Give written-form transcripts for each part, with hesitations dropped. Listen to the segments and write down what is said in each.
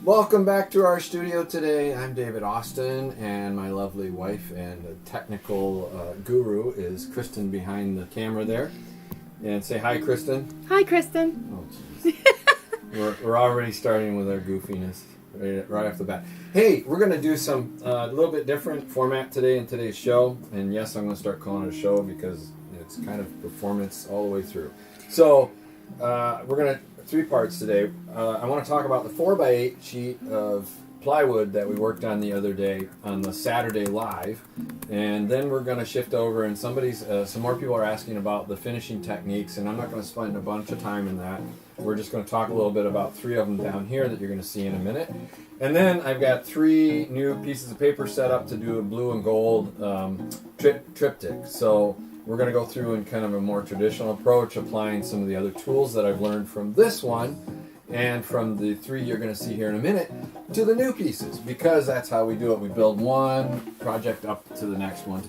Welcome back to our studio today. I'm David Austin, and my lovely wife and technical guru is Kristen behind the camera there. And say hi, Kristen. Hi, Kristen. Oh, jeez. we're already starting with our goofiness right off the bat. Hey, we're going to do some a little bit different format today in today's show. And yes, I'm going to start calling it a show because it's kind of performance all the way through. So we're going to three parts today. I want to talk about the 4x8 sheet of plywood that we worked on the other day on the Saturday Live, and then we're going to shift over and some more people are asking about the finishing techniques, and I'm not going to spend a bunch of time in that. We're just going to talk a little bit about three of them down here that you're going to see in a minute, and then I've got three new pieces of paper set up to do a blue and gold triptych. So we're going to go through in kind of a more traditional approach, applying some of the other tools that I've learned from this one and from the three you're going to see here in a minute to the new pieces, because that's how we do it. We build one project up to the next one,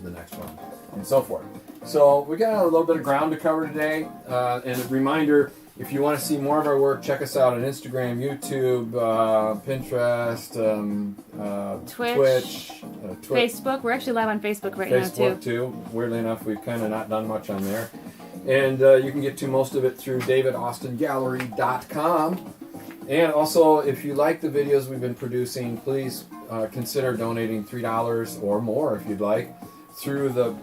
and so forth. So we got a little bit of ground to cover today. And a reminder, if you want to see more of our work, check us out on Instagram, YouTube, Pinterest, Twitch, Facebook. We're actually live on Facebook now, too. Facebook, too. Weirdly enough, we've kind of not done much on there. And you can get to most of it through davidaustingallery.com. And also, if you like the videos we've been producing, please consider donating $3 or more, if you'd like, through the...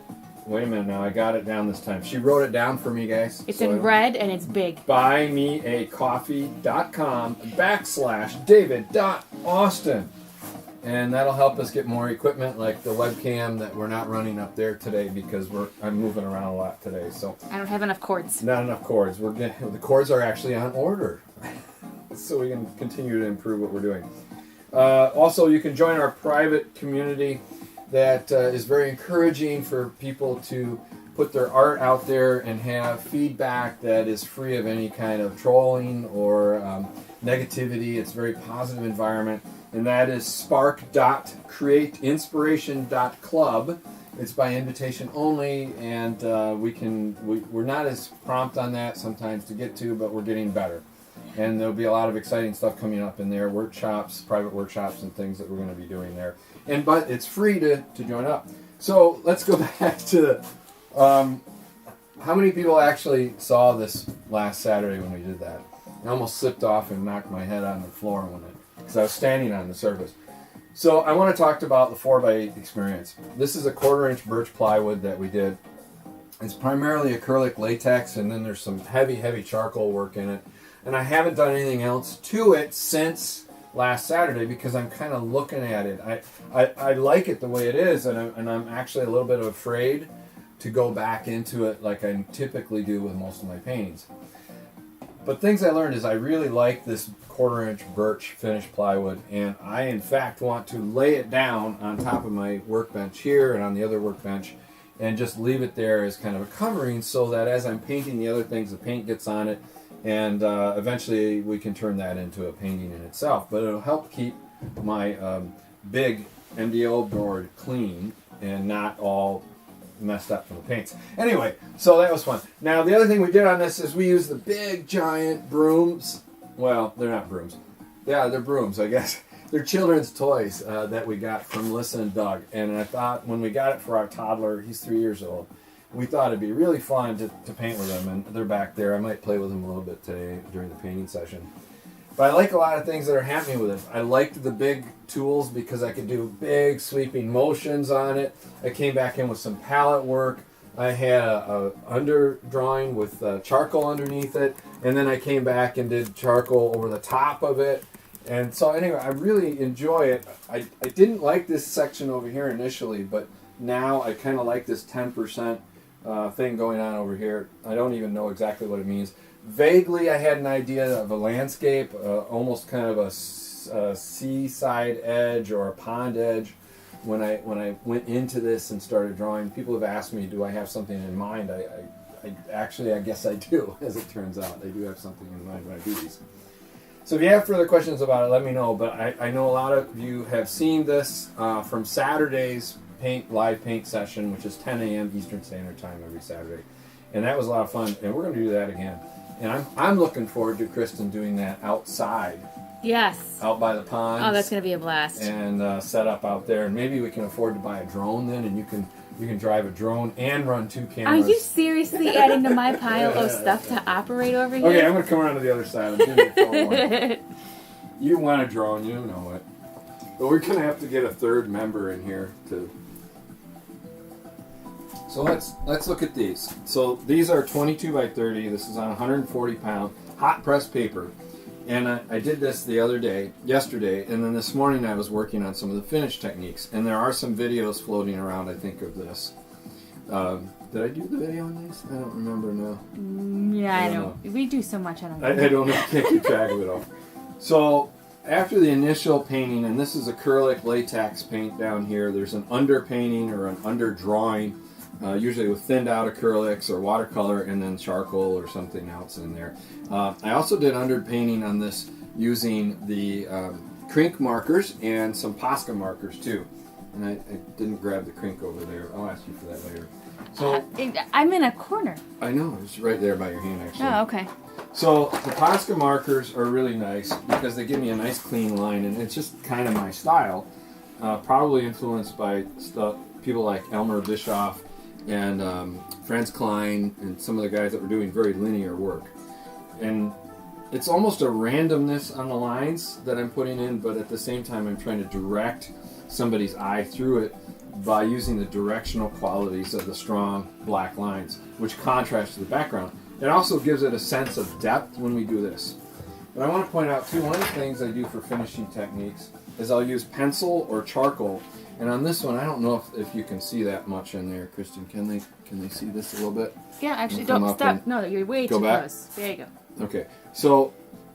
Wait a minute now, I got it down this time. She wrote it down for me, guys. It's in red and it's big. buymeacoffee.com/david.austin. And that'll help us get more equipment like the webcam that we're not running up there today because I'm moving around a lot today. So I don't have enough cords. Not enough cords. The cords are actually on order. So we can continue to improve what we're doing. Also, you can join our private community that is very encouraging for people to put their art out there and have feedback that is free of any kind of trolling or negativity. It's a very positive environment, and that is spark.createinspiration.club. It's by invitation only, and we're not as prompt on that sometimes to get to, but we're getting better. And there'll be a lot of exciting stuff coming up in there, workshops, private workshops, and things that we're going to be doing there. But it's free to join up. So let's go back to how many people actually saw this last Saturday when we did that? I almost slipped off and knocked my head on the floor because I was standing on the surface. So I want to talk about the 4x8 experience. This is a 1/4-inch birch plywood that we did. It's primarily acrylic latex, and then there's some heavy charcoal work in it. And I haven't done anything else to it since last Saturday because I'm kind of looking at it. I like it the way it is, and I'm actually a little bit afraid to go back into it like I typically do with most of my paintings. But things I learned is I really like this 1/4-inch birch finished plywood, and I in fact want to lay it down on top of my workbench here and on the other workbench and just leave it there as kind of a covering so that as I'm painting the other things, the paint gets on it. And eventually we can turn that into a painting in itself. But it'll help keep my big MDO board clean and not all messed up from the paints. Anyway, so that was fun. Now, the other thing we did on this is we used the big, giant brooms. Well, they're not brooms. Yeah, they're brooms, I guess. They're children's toys that we got from Lissa and Doug. And I thought when we got it for our toddler, he's 3 years old, we thought it'd be really fun to paint with them, and they're back there. I might play with them a little bit today during the painting session. But I like a lot of things that are happening with it. I liked the big tools because I could do big sweeping motions on it. I came back in with some palette work. I had a underdrawing with charcoal underneath it, and then I came back and did charcoal over the top of it. And so anyway, I really enjoy it. I didn't like this section over here initially, but now I kind of like this 10% thing going on over here. I don't even know exactly what it means. Vaguely, I had an idea of a landscape, almost kind of a seaside edge or a pond edge. When I went into this and started drawing, people have asked me, do I have something in mind? I guess I do, as it turns out. I do have something in mind when I do these. So if you have further questions about it, let me know. But I know a lot of you have seen this from Saturday's live paint session, which is 10 a.m. Eastern Standard Time every Saturday, and that was a lot of fun. And we're going to do that again. And I'm looking forward to Kristen doing that outside Yes. out by the ponds. Oh, that's gonna be a blast. And set up out there, and maybe we can afford to buy a drone then, and you can drive a drone and run 2 Are cameras. you seriously adding to my pile of stuff to operate over here? Okay, I'm gonna come around to the other side. I'm doing the phone one. You want a drone, you know it. But we're gonna have to get a third member in here to. So let's look at these. So these are 22 by 30. This is on 140 pound hot press paper. And I did this the other day, yesterday, and then this morning I was working on some of the finish techniques. And there are some videos floating around, I think, of this. Did I do the video on these? I don't remember now. Yeah, I don't. We do so much. I don't know. I don't know. I can't keep track of it all. So after the initial painting, and this is acrylic latex paint down here, there's an underpainting or an underdrawing, usually with thinned out acrylics or watercolor, and then charcoal or something else in there. I also did underpainting on this using the Crink markers and some Posca markers too. And I didn't grab the Crink over there. I'll ask you for that later. So I'm in a corner. I know, it's right there by your hand actually. Oh, okay. So the Posca markers are really nice because they give me a nice clean line, and it's just kind of my style. Probably influenced by people like Elmer Bischoff and Franz Klein and some of the guys that were doing very linear work. And it's almost a randomness on the lines that I'm putting in, but at the same time I'm trying to direct somebody's eye through it by using the directional qualities of the strong black lines, which contrast to the background. It also gives it a sense of depth when we do this. But I want to point out too, one of the things I do for finishing techniques is I'll use pencil or charcoal. And on this one, I don't know if you can see that much in there, Kristen. Can they see this a little bit? Yeah, actually, Come don't up stop. and No, you're way go too back? close. There you go. Okay, so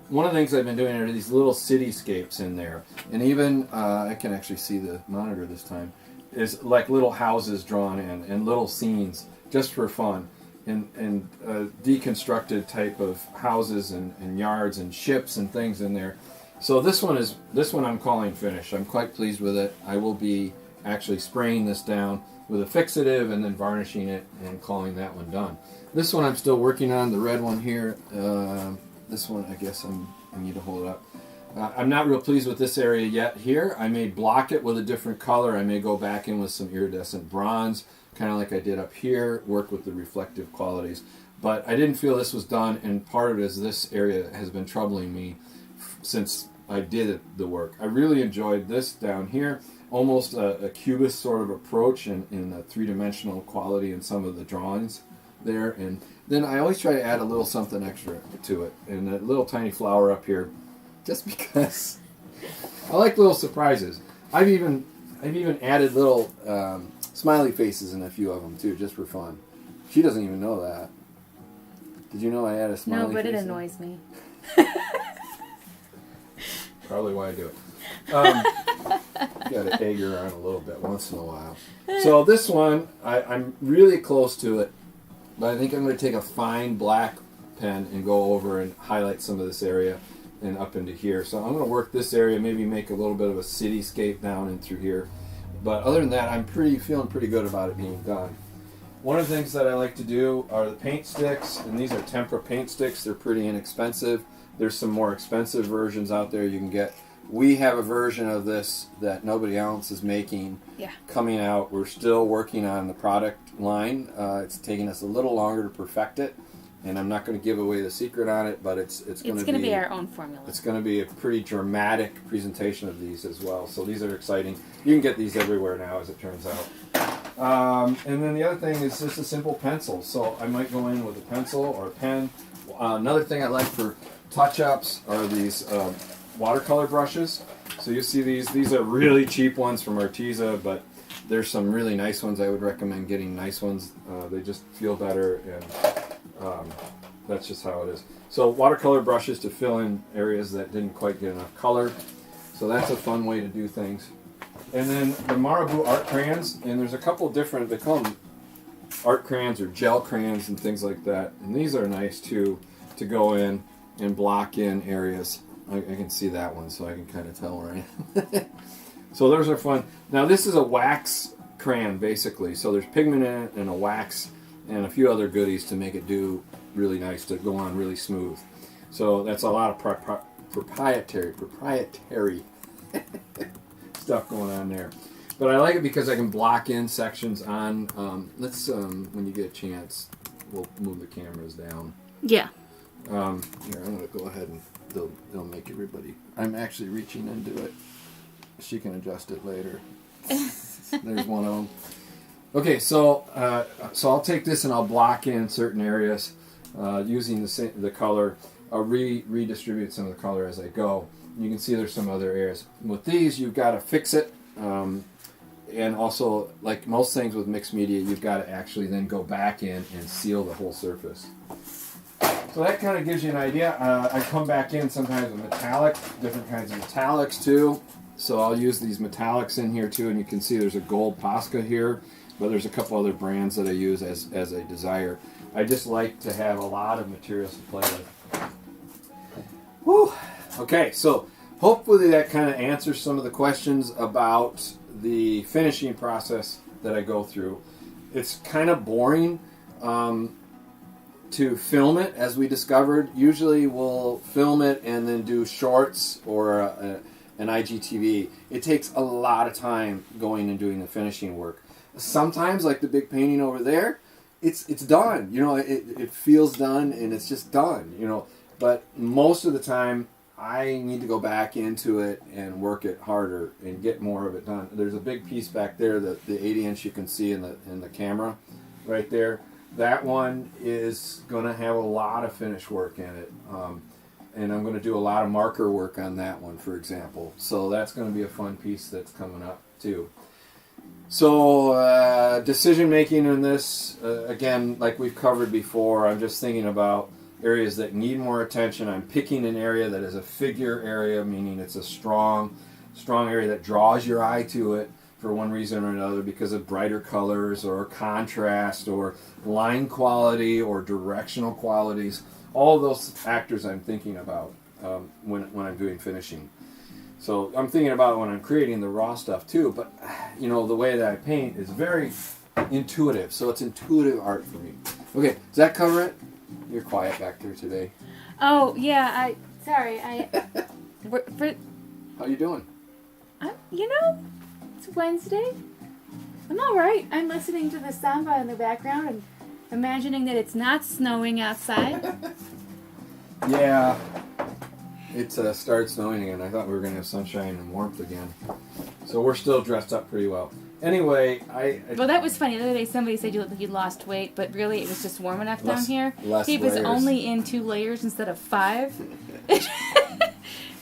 one of the things I've been doing are these little cityscapes in there. And even, I can actually see the monitor this time, is like little houses drawn in and little scenes just for fun. And deconstructed type of houses and yards and ships and things in there. So this one I'm calling finished. I'm quite pleased with it. I will be actually spraying this down with a fixative and then varnishing it and calling that one done. This one I'm still working on, the red one here. This one I guess I need to hold it up. I'm not real pleased with this area yet here. I may block it with a different color. I may go back in with some iridescent bronze, kind of like I did up here, work with the reflective qualities. But I didn't feel this was done, and part of it is this area has been troubling me since I did the work. I really enjoyed this down here, almost a cubist sort of approach in a three-dimensional quality in some of the drawings there. And then I always try to add a little something extra to it, and a little tiny flower up here, just because I like little surprises. I've even added little smiley faces in a few of them too, just for fun. She doesn't even know that. Did you know I added a smiley face? No, but it annoys me. Probably why I do it. Got to egg her on a little bit once in a while. So this one, I'm really close to it, but I think I'm going to take a fine black pen and go over and highlight some of this area and up into here. So I'm going to work this area, maybe make a little bit of a cityscape down and through here. But other than that, I'm feeling pretty good about it being done. One of the things that I like to do are the paint sticks, and these are Tempera paint sticks. They're pretty inexpensive. There's some more expensive versions out there you can get. We have a version of this that nobody else is making coming out. We're still working on the product line. It's taking us a little longer to perfect it, and I'm not going to give away the secret on it, but it's going to be our own formula. It's going to be a pretty dramatic presentation of these as well. So these are exciting. You can get these everywhere now, as it turns out. And then the other thing is just a simple pencil. So I might go in with a pencil or a pen. Another thing I like for touch-ups are these watercolor brushes. So you see these are really cheap ones from Arteza, but there's some really nice ones. I would recommend getting nice ones. They just feel better, and that's just how it is. So watercolor brushes to fill in areas that didn't quite get enough color. So that's a fun way to do things. And then the Marabu art crayons, and there's a couple different, they call them art crayons or gel crayons and things like that. And these are nice too, to go in and block in areas. I can see that one, so I can kind of tell where I am. So those are fun. Now this is a wax crayon, basically. So there's pigment in it and a wax and a few other goodies to make it do really nice, to go on really smooth. So that's a lot of proprietary stuff going on there. But I like it because I can block in sections on, when you get a chance, we'll move the cameras down. Yeah. Here, I'm going to go ahead and they'll make everybody, I'm actually reaching into it. She can adjust it later. There's one of them. Okay, so I'll take this and I'll block in certain areas using the color. I'll redistribute some of the color as I go. You can see there's some other areas. With these, you've got to fix it. And also, like most things with mixed media, you've got to actually then go back in and seal the whole surface. So that kind of gives you an idea. I come back in sometimes with metallic, different kinds of metallics too. So I'll use these metallics in here too, and you can see there's a gold Posca here, but there's a couple other brands that I use as I desire. I just like to have a lot of materials to play with. Whew. Okay, so hopefully that kind of answers some of the questions about the finishing process that I go through. It's kind of boring to film it, as we discovered. Usually we'll film it and then do shorts or an IGTV. It takes a lot of time going and doing the finishing work. Sometimes, like the big painting over there, it's done. You know, it feels done and it's just done. You know, but most of the time I need to go back into it and work it harder and get more of it done. There's a big piece back there, the 80-inch you can see in the camera right there. That one is going to have a lot of finish work in it. And I'm going to do a lot of marker work on that one, for example. So that's going to be a fun piece that's coming up too. So decision making in this, again, like we've covered before, I'm just thinking about areas that need more attention. I'm picking an area that is a figure area, meaning it's a strong area that draws your eye to it for one reason or another, because of brighter colors or contrast or line quality or directional qualities. All of those factors I'm thinking about when I'm doing finishing. So I'm thinking about it when I'm creating the raw stuff too, but you know, the way that I paint is very intuitive, so it's intuitive art for me. Okay, does that cover it? You're quiet back there today. Oh, yeah, sorry. How you doing? It's Wednesday. I'm all right. I'm listening to the samba in the background and imagining that it's not snowing outside. Yeah, it started snowing again. I thought we were going to have sunshine and warmth again. So we're still dressed up pretty well. Anyway, Well, that was funny. The other day somebody said you lost weight, but really it was just warm enough down here. He was only in 2 layers instead of 5.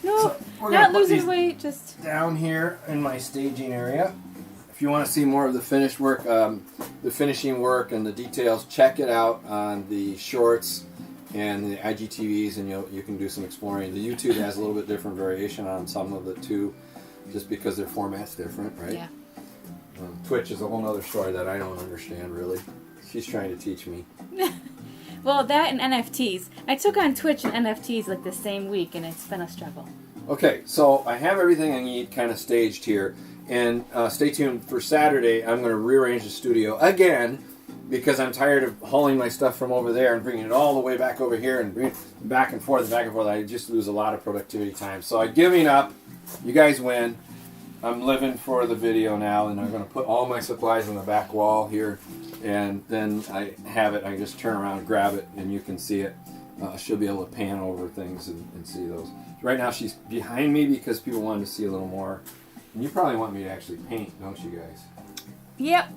No, so not losing weight, just... Down here in my staging area. If you want to see more of the finished work, the finishing work and the details, check it out on the shorts and the IGTVs, and you can do some exploring. The YouTube has a little bit different variation on some of it too, just because their format's different, right? Yeah. Twitch is a whole other story that I don't understand, really. She's trying to teach me. Well, that and NFTs. I took on Twitch and NFTs like the same week, and it's been a struggle. Okay, so I have everything I need kind of staged here. And stay tuned for Saturday. I'm going to rearrange the studio again because I'm tired of hauling my stuff from over there and bringing it all the way back over here and bringing it back and forth. I just lose a lot of productivity time. So I'm giving up. You guys win. I'm living for the video now, and I'm going to put all my supplies on the back wall here, and then I have it. I just turn around and grab it, and you can see it. She'll be able to pan over things and see those. Right now she's behind me because people wanted to see a little more. And you probably want me to actually paint, don't you guys? Yep.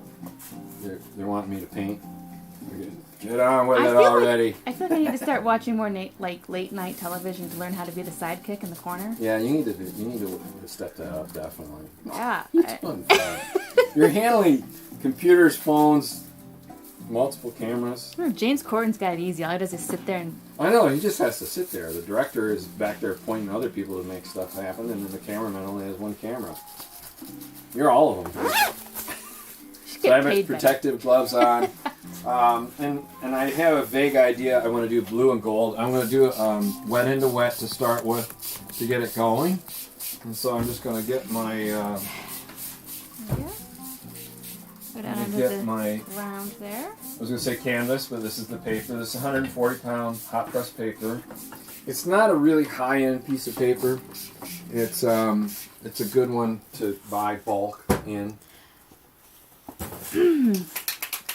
They're wanting me to paint. Get on with it already. I feel like I need to start watching more late night television to learn how to be the sidekick in the corner. Yeah, you need to step that up, definitely. Yeah. You're handling computers, phones, multiple cameras. James Corden's got it easy. All he does is sit there and... I know, he just has to sit there. The director is back there pointing other people to make stuff happen, and then the cameraman only has one camera. You're all of them. So I have protective gloves on. And I have a vague idea. I want to do blue and gold. I'm going to do wet into wet to start with to get it going. And so I'm just going to get my... Go down under the round there. I was going to say canvas, but this is the paper. This is 140-pound hot press paper. It's not a really high-end piece of paper. It's a good one to buy bulk in. And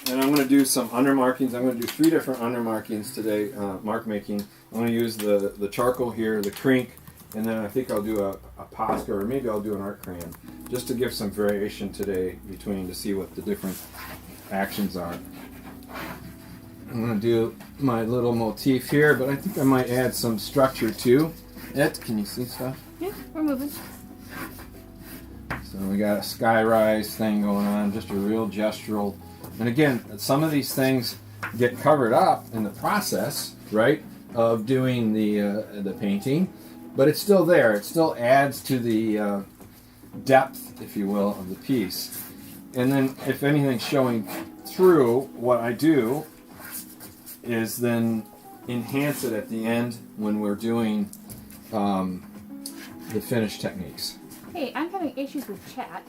I'm going to do some undermarkings. I'm going to do 3 different undermarkings today, mark making. I'm going to use the charcoal here, the crink, and then I think I'll do a Posca, or maybe I'll do an art crayon, just to give some variation today between, to see what the different actions are. I'm going to do my little motif here, but I think I might add some structure too. Ed, can you see stuff? Yeah, we're moving. So we got a sky rise thing going on, just a real gestural. And again, some of these things get covered up in the process, right, of doing the painting, but it's still there. It still adds to the depth, if you will, of the piece. And then if anything's showing through, what I do is then enhance it at the end when we're doing the finish techniques. Hey, I'm having issues with chat.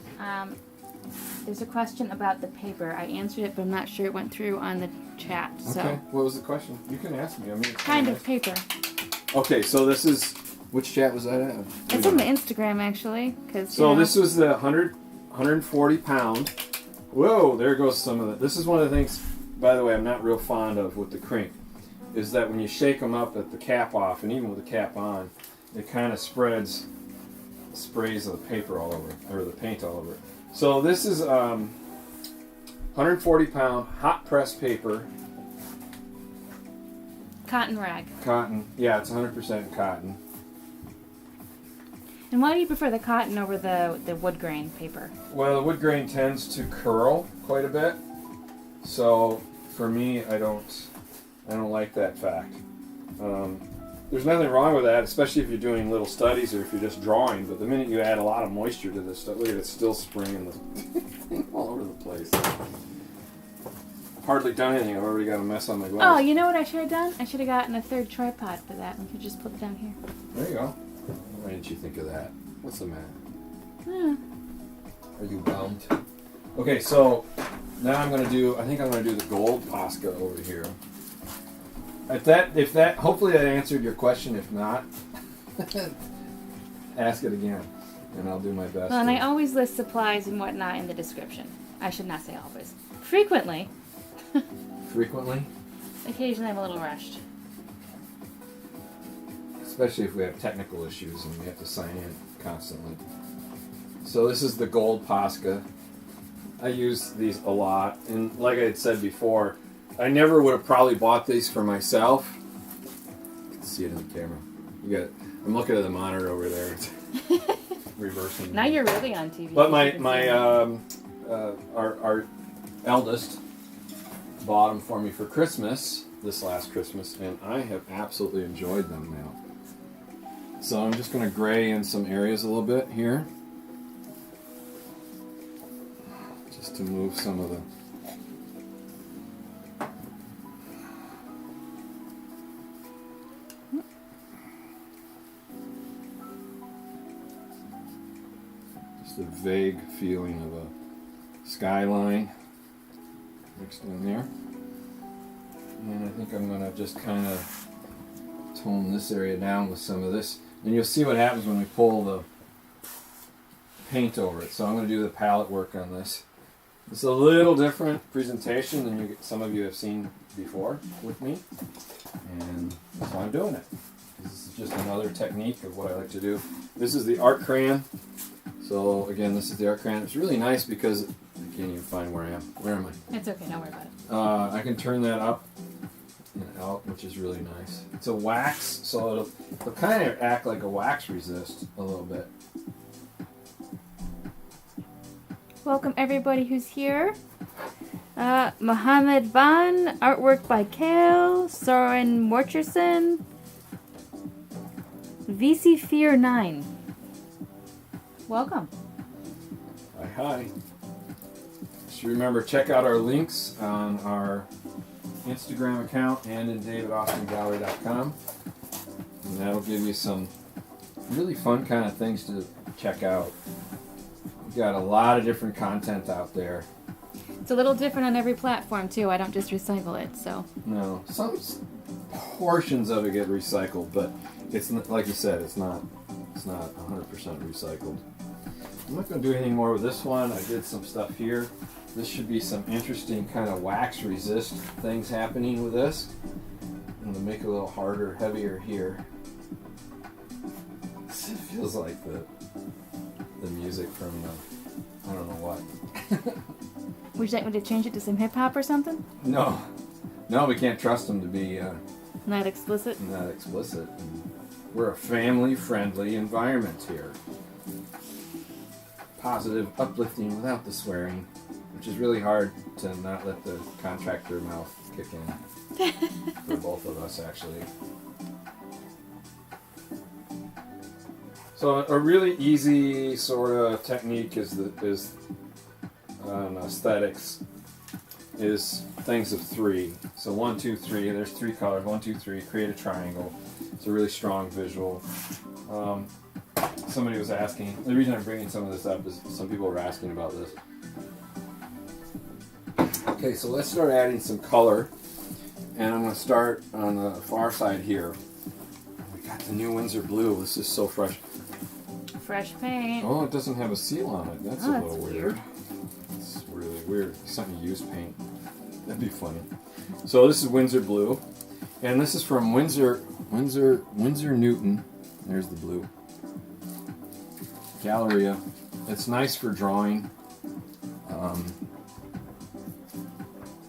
There's a question about the paper. I answered it, but I'm not sure it went through on the chat. So. Okay, what was the question? You can ask me. I mean, it's kind nice. of paper. Okay, so this is, which chat was that at? It's in the Instagram, actually. So this was the 140 pound. Whoa, there goes some of it. This is one of the things, by the way, I'm not real fond of with the crink, is that when you shake them up at the cap off, and even with the cap on, it kind of sprays of the paper all over, or the paint all over. So this is 140 pound hot press paper. Cotton rag. Cotton, yeah, it's 100% cotton. And why do you prefer the cotton over the wood grain paper? Well, the wood grain tends to curl quite a bit, so for me, I don't like that fact. There's nothing wrong with that, especially if you're doing little studies or if you're just drawing. But the minute you add a lot of moisture to this stuff, look at it, still spraying all over the place. Hardly done anything. I've already got a mess on my gloves. Oh, you know what I should have done? I should have gotten a 3rd tripod for that. We could just put it down here. There you go. Why didn't you think of that? What's the matter? Yeah. Are you bummed? Okay, so now I think I'm going to do the gold Posca over here. Hopefully that answered your question. If not, ask it again, and I'll do my best. Well, and I always list supplies and whatnot in the description. I should not say always. Frequently. Frequently? Occasionally I'm a little rushed. Especially if we have technical issues and we have to sign in constantly. So this is the gold Posca. I use these a lot, and like I had said before, I never would have probably bought these for myself. You can see it in the camera. You got it. I'm looking at the monitor over there. It's reversing. Now you're really on TV. But our eldest bought them for me for Christmas this last Christmas, and I have absolutely enjoyed them now. So I'm just going to gray in some areas a little bit here, just to move some of the. The vague feeling of a skyline mixed in there. And I think I'm going to just kind of tone this area down with some of this. And you'll see what happens when we pull the paint over it. So I'm going to do the palette work on this. It's a little different presentation than some of you have seen before with me. And that's why I'm doing it. This is just another technique of what I like to do. This is the art crayon. So again, this is the art crayon. It's really nice because I can't even find where I am. Where am I? It's okay, don't worry about it. I can turn that up and out, which is really nice. It's a wax, so it'll kind of act like a wax resist a little bit. Welcome everybody who's here. Mohammed Ban, artwork by Kale, Soren Morcherson, VC Fear 9. Welcome. Hi. Just remember, check out our links on our Instagram account and in davidaustingallery.com. And that'll give you some really fun kind of things to check out. We've got a lot of different content out there. It's a little different on every platform too. I don't just recycle it, so. No, portions of it get recycled, but it's like you said, it's not 100% recycled. I'm not going to do anything more with this one. I did some stuff here. This should be some interesting kind of wax resist things happening with this. I'm going to make it a little harder, heavier here. It feels like the music from I don't know what. Would you like me to change it to some hip hop or something? No, we can't trust them to be not explicit. Not explicit. We're a family-friendly environment here. Positive, uplifting without the swearing, which is really hard to not let the contractor mouth kick in for both of us, actually. So a really easy sort of technique is on aesthetics is things of three. So 1, 2, 3. There's 3 colors. 1, 2, 3. Create a triangle. It's a really strong visual. Somebody was asking. The reason I'm bringing some of this up is some people were asking about this. Okay, so let's start adding some color, and I'm going to start on the far side here. We got the new Windsor Blue. This is so fresh. Fresh paint. Oh, it doesn't have a seal on it. That's a little weird. It's really weird. Something used paint. That'd be funny. So this is Windsor Blue, and this is from Windsor Newton. There's the blue. Galleria. It's nice for drawing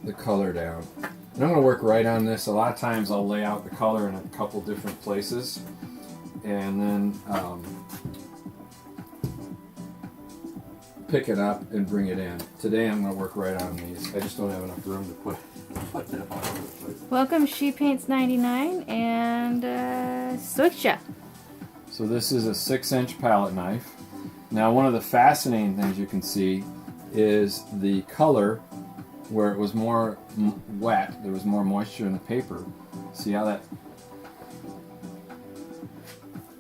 the color down. And I'm going to work right on this. A lot of times I'll lay out the color in a couple different places, and then pick it up and bring it in. Today I'm going to work right on these. I just don't have enough room to put them all over the place. Welcome She Paints 99 and Switcha. So this is a 6-inch palette knife. Now one of the fascinating things you can see is the color where it was more wet, there was more moisture in the paper. See how that...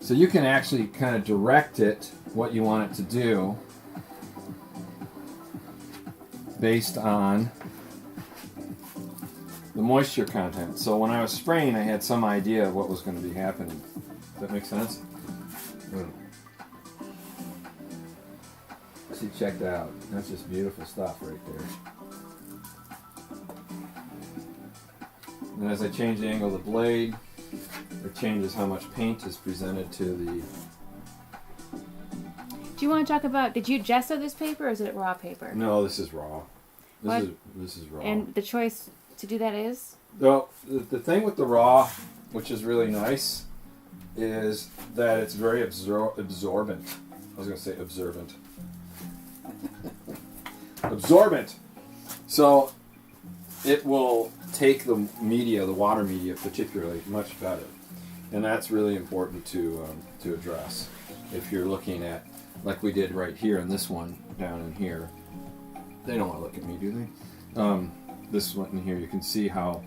So you can actually kind of direct it, what you want it to do, based on the moisture content. So when I was spraying, I had some idea of what was going to be happening. Does that make sense? See, check that out. That's just beautiful stuff right there. And as I change the angle of the blade, it changes how much paint is presented to the... Do you want to talk about, did you gesso this paper or is it raw paper? No, this is raw. This is raw. And the choice to do that is? Well, the thing with the raw, which is really nice, is that it's very absorbent. I was going to say observant. Absorbent! So it will take the media, the water media particularly, much better. And that's really important to address. If you're looking at, like we did right here in this one, down in here. They don't want to look at me, do they? This one in here, you can see how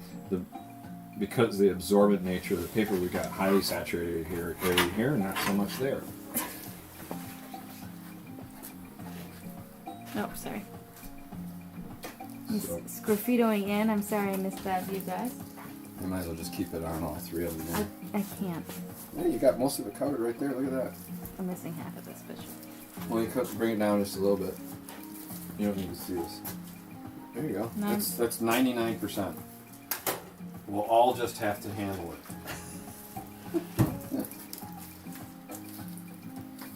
because of the absorbent nature of the paper, we got highly saturated here, and not so much there. Oh, sorry. It's graffitoing in. I'm sorry I missed that view, guys. You might as well just keep it on all three of them. I can't. Hey, you got most of it covered right there. Look at that. I'm missing half of this picture. Well, you could bring it down just a little bit. You don't need to see this. There you go. That's 99%. We'll all just have to handle it.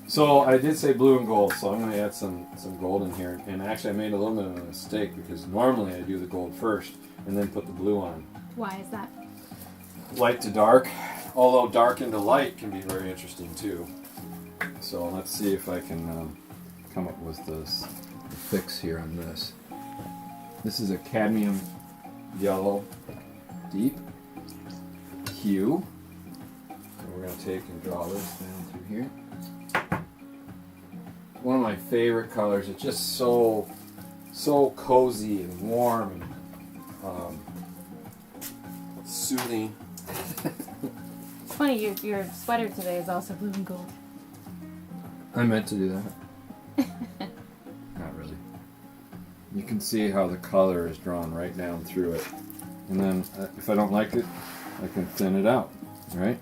So I did say blue and gold, so I'm going to add some gold in here. And actually I made a little bit of a mistake because normally I do the gold first and then put the blue on. Why is that? Light to dark, although dark into light can be very interesting too. So let's see if I can come up with this fix here on this. This is a cadmium yellow deep hue. And we're going to take and draw this down through here. One of my favorite colors. It's just so cozy and warm and soothing. It's funny, your sweater today is also blue and gold. I meant to do that. Not really. You can see how the color is drawn right down through it. And then if I don't like it, I can thin it out, right?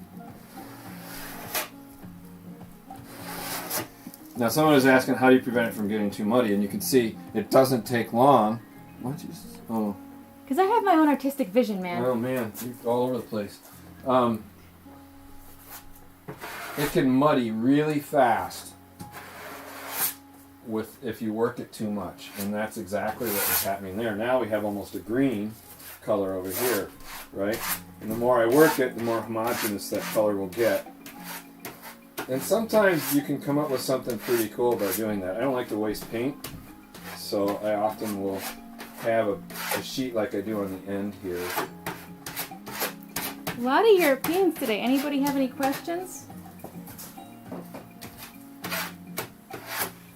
Now someone was asking how do you prevent it from getting too muddy, and you can see it doesn't take long. What you? Oh. Because I have my own artistic vision, man. Oh man, you're all over the place. It can muddy really fast if you work it too much, and that's exactly what was happening there. Now we have almost a green color over here, right? And the more I work it, the more homogeneous that color will get. And sometimes you can come up with something pretty cool by doing that. I don't like to waste paint, so I often will have a sheet like I do on the end here. A lot of Europeans today. Anybody have any questions?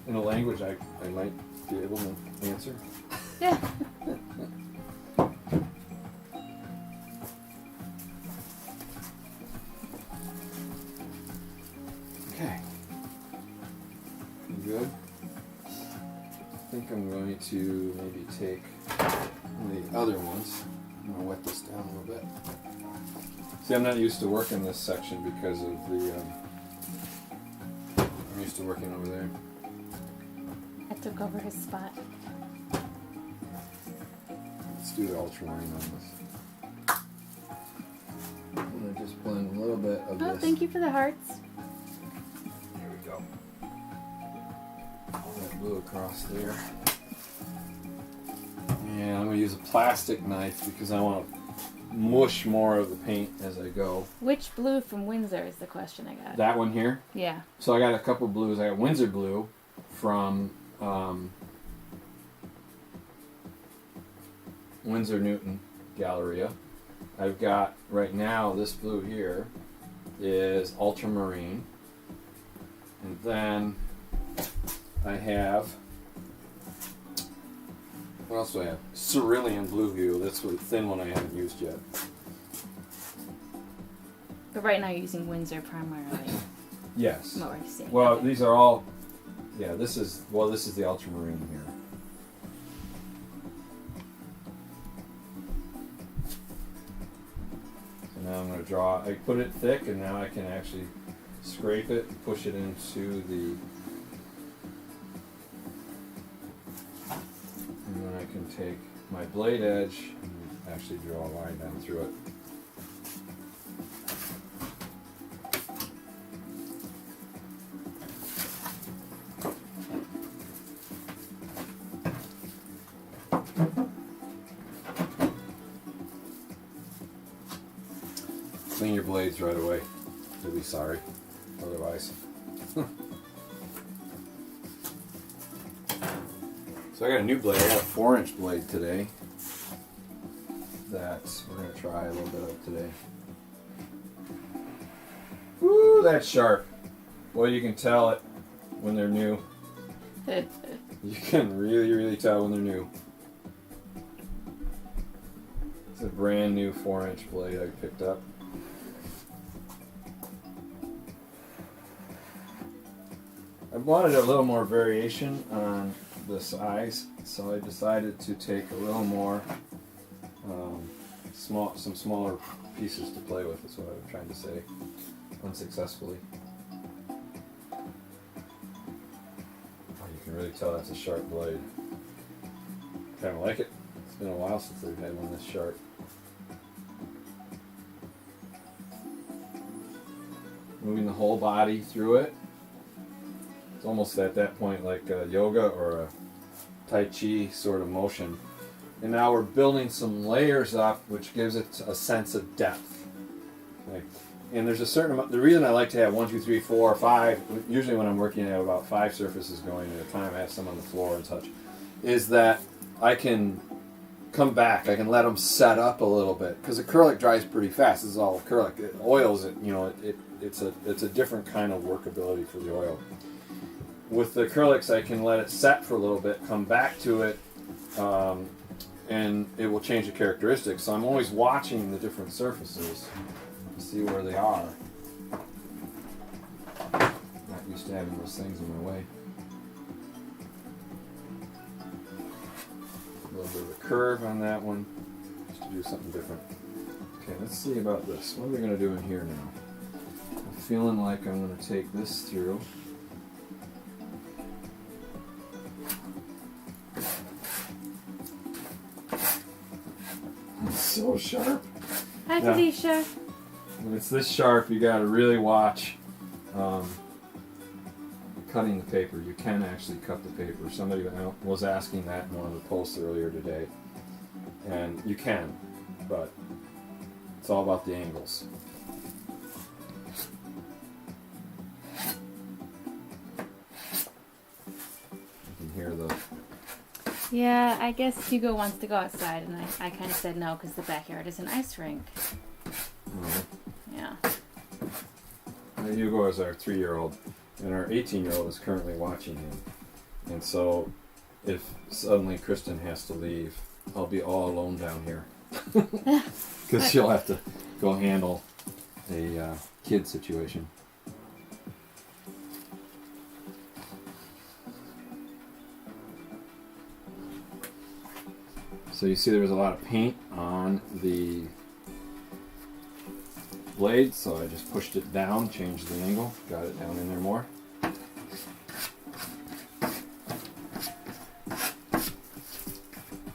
In a language I might be able to answer. Yeah. Okay. You good? I think I'm going to maybe take the other ones. I'm going to wet this down a little bit. See, I'm not used to working this section because of the... I'm used to working over there. I took over his spot. Let's do the ultramarine on this. I'm going to just blend a little bit of this. Oh, thank you for the hearts. Here we go. All that blue across there. Yeah, I'm going to use a plastic knife because I want to mush more of the paint as I go. Which blue from Windsor is the question I got? That one here? Yeah. So I got a couple blues. I got Windsor blue from Winsor Newton Galleria. I've got, right now, this blue here is ultramarine. And then I have, what else do I have? Cerulean blue hue. That's the thin one I haven't used yet. But right now you're using Windsor primarily. Yes. From what we're seeing. Well, Okay. these are all, yeah, this is the ultramarine here. So now I'm going to draw, I put it thick and now I can actually scrape it and push it into the, and then I can take my blade edge and actually draw a line down through it. Clean your blades right away. You'll be sorry otherwise. So I got a new blade. I got a 4-inch blade today that we're going to try a little bit of today. Woo, that's sharp. Boy, you can tell it when they're new. You can really, really tell when they're new. It's a brand new 4-inch blade I picked up. I wanted a little more variation on the size, so I decided to take a little more some smaller pieces to play with. Is what I'm trying to say, unsuccessfully. Oh, you can really tell that's a sharp blade. Kind of like it. It's been a while since they've had one this sharp. Moving the whole body through it. It's almost at that point like a yoga or a Tai Chi sort of motion. And now we're building some layers up, which gives it a sense of depth. Okay. And there's a certain amount, the reason I like to have 1, 2, 3, 4, 5, usually when I'm working I have about 5 surfaces going at a time, I have some on the floor and such, is that I can come back, I can let them set up a little bit. Because acrylic dries pretty fast, this is all acrylic. It oils it, you know, it's a different kind of workability for the oil. With the acrylics, I can let it set for a little bit, come back to it, and it will change the characteristics. So I'm always watching the different surfaces to see where they are. Not used to having those things in my way. A little bit of a curve on that one, just to do something different. Okay, let's see about this. What are we going to do in here now? I'm feeling like I'm going to take this through. It's so sharp. Hi, Felicia. When it's this sharp, you got to really watch cutting the paper. You can actually cut the paper. Somebody was asking that in one of the posts earlier today. And you can, but it's all about the angles. You can hear the... Yeah, I guess Hugo wants to go outside, and I kind of said no because the backyard is an ice rink. Oh. Yeah. Hugo is our 3-year-old, and our 18-year-old is currently watching him. And so, if suddenly Kristen has to leave, I'll be all alone down here. Because she'll have to go handle a kid situation. So you see there was a lot of paint on the blade, so I just pushed it down, changed the angle, got it down in there more.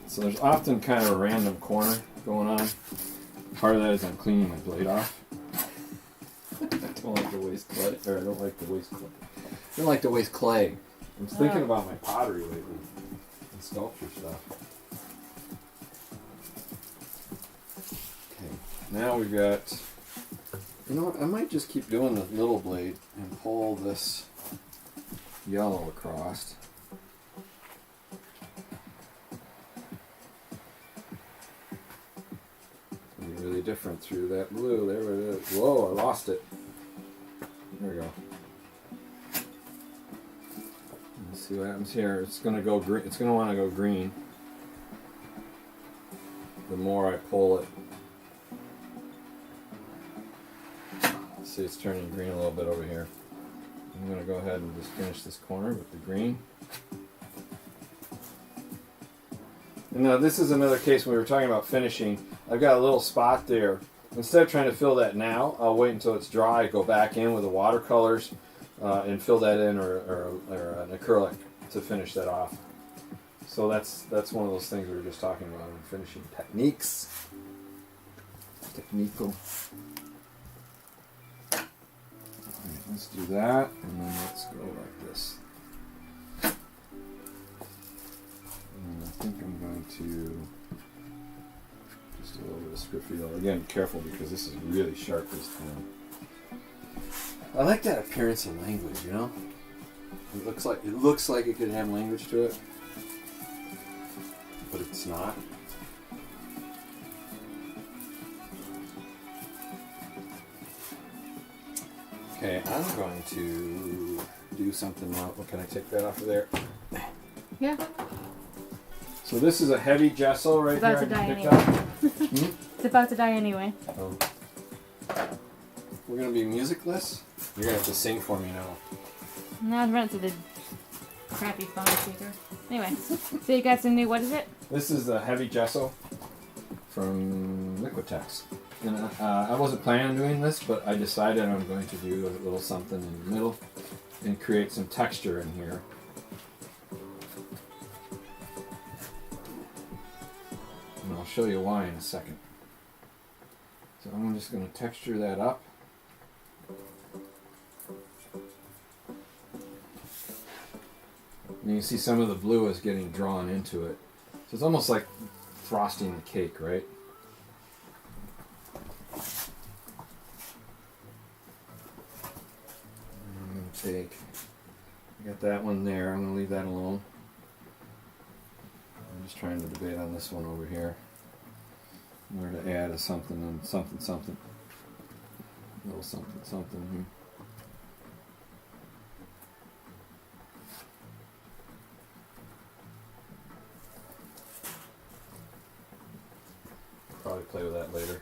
So there's often kind of a random corner going on. Part of that is I'm cleaning my blade off. I don't like to waste clay, or I don't like to waste clay. I don't like to waste clay. I'm thinking about my pottery lately and sculpture stuff. Okay, now we've got. You know what? I might just keep doing the little blade and pull this yellow across. Really different through that blue. There it is. Whoa, I lost it. There we go. Let's see what happens here. It's gonna go green. It's gonna want to go green. The more I pull it. See, it's turning green a little bit over here. I'm gonna go ahead and just finish this corner with the green. And now this is another case when we were talking about finishing. I've got a little spot there. Instead of trying to fill that now, I'll wait until it's dry, go back in with the watercolors and fill that in, or an acrylic to finish that off. So that's one of those things we were just talking about in finishing techniques. Technical. Alright, let's do that, and then let's go like this. And I think I'm going to just a little bit of script feel. Again, careful because this is really sharp this time. I like that appearance of language, you know? It looks like it could have language to it, but it's not. Okay, I'm going to do something now. Well, can I take that off of there? Yeah. So this is a heavy gesso right here. It's about to die anyway. It's about to die anyway. Oh. We're going to be musicless? You're going to have to sing for me now. Now I've run to the crappy phone speaker. Anyway, so you got some new, what is it? This is the heavy gesso from Liquitex. And I wasn't planning on doing this, but I decided I'm going to do a little something in the middle and create some texture in here. And I'll show you why in a second. So I'm just going to texture that up. And you can see some of the blue is getting drawn into it. So it's almost like frosting the cake, right? I'm going to take, I got that one there, I'm going to leave that alone. I'm just trying to debate on this one over here. Where to add a something and something something. A little something something here. Probably play with that later.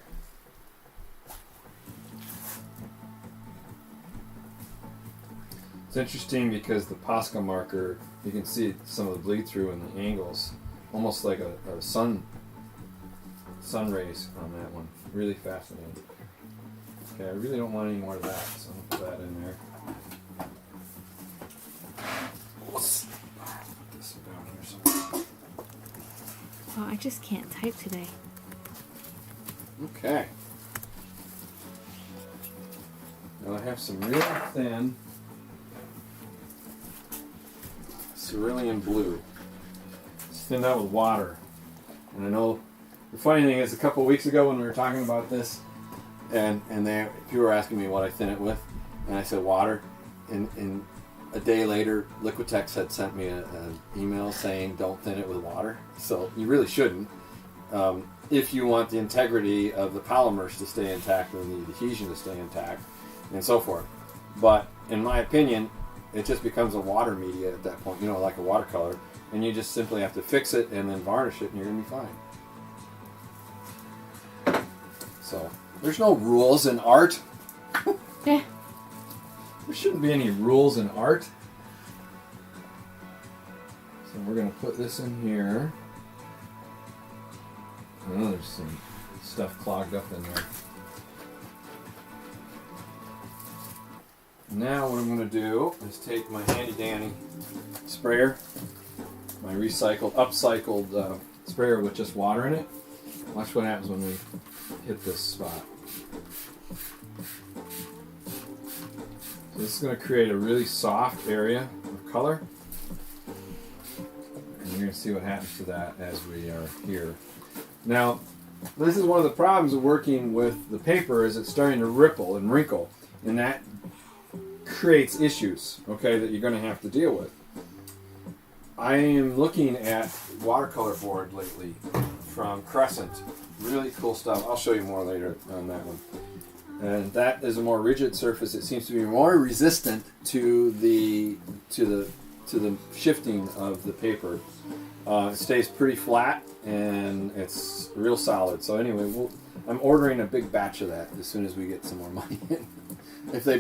It's interesting because the Posca marker, you can see some of the bleed through in the angles, almost like a sun sun rays on that one. Really fascinating. Okay, I really don't want any more of that, so I'll put that in there. Let's put this down here somewhere. Oh, I just can't type today. Okay. Now I have some really thin cerulean blue. It's thinned out with water. And I know the funny thing is, a couple of weeks ago when we were talking about this, and people were asking me what I thin it with, and I said water, and a day later, Liquitex had sent me an email saying don't thin it with water. So you really shouldn't, if you want the integrity of the polymers to stay intact and the adhesion to stay intact, and so forth. But in my opinion, it just becomes a water media at that point, like a watercolor, and you just simply have to fix it and then varnish it, and you're going to be fine. So there's no rules in art. Yeah. There shouldn't be any rules in art. So we're going to put this in here. Oh, there's some stuff clogged up in there. Now what I'm going to do is take my handy dandy sprayer, my upcycled sprayer with just water in it. Watch what happens when we hit this spot. So this is going to create a really soft area of color. And you're going to see what happens to that as we are here. Now, this is one of the problems of working with the paper, is it's starting to ripple and wrinkle. And that creates issues, okay, that you're going to have to deal with. I am looking at watercolor board lately from Crescent. Really cool stuff. I'll show you more later on that one. And that is a more rigid surface. It seems to be more resistant to the shifting of the paper. It stays pretty flat and it's real solid. So anyway, I'm ordering a big batch of that as soon as we get some more money in. If they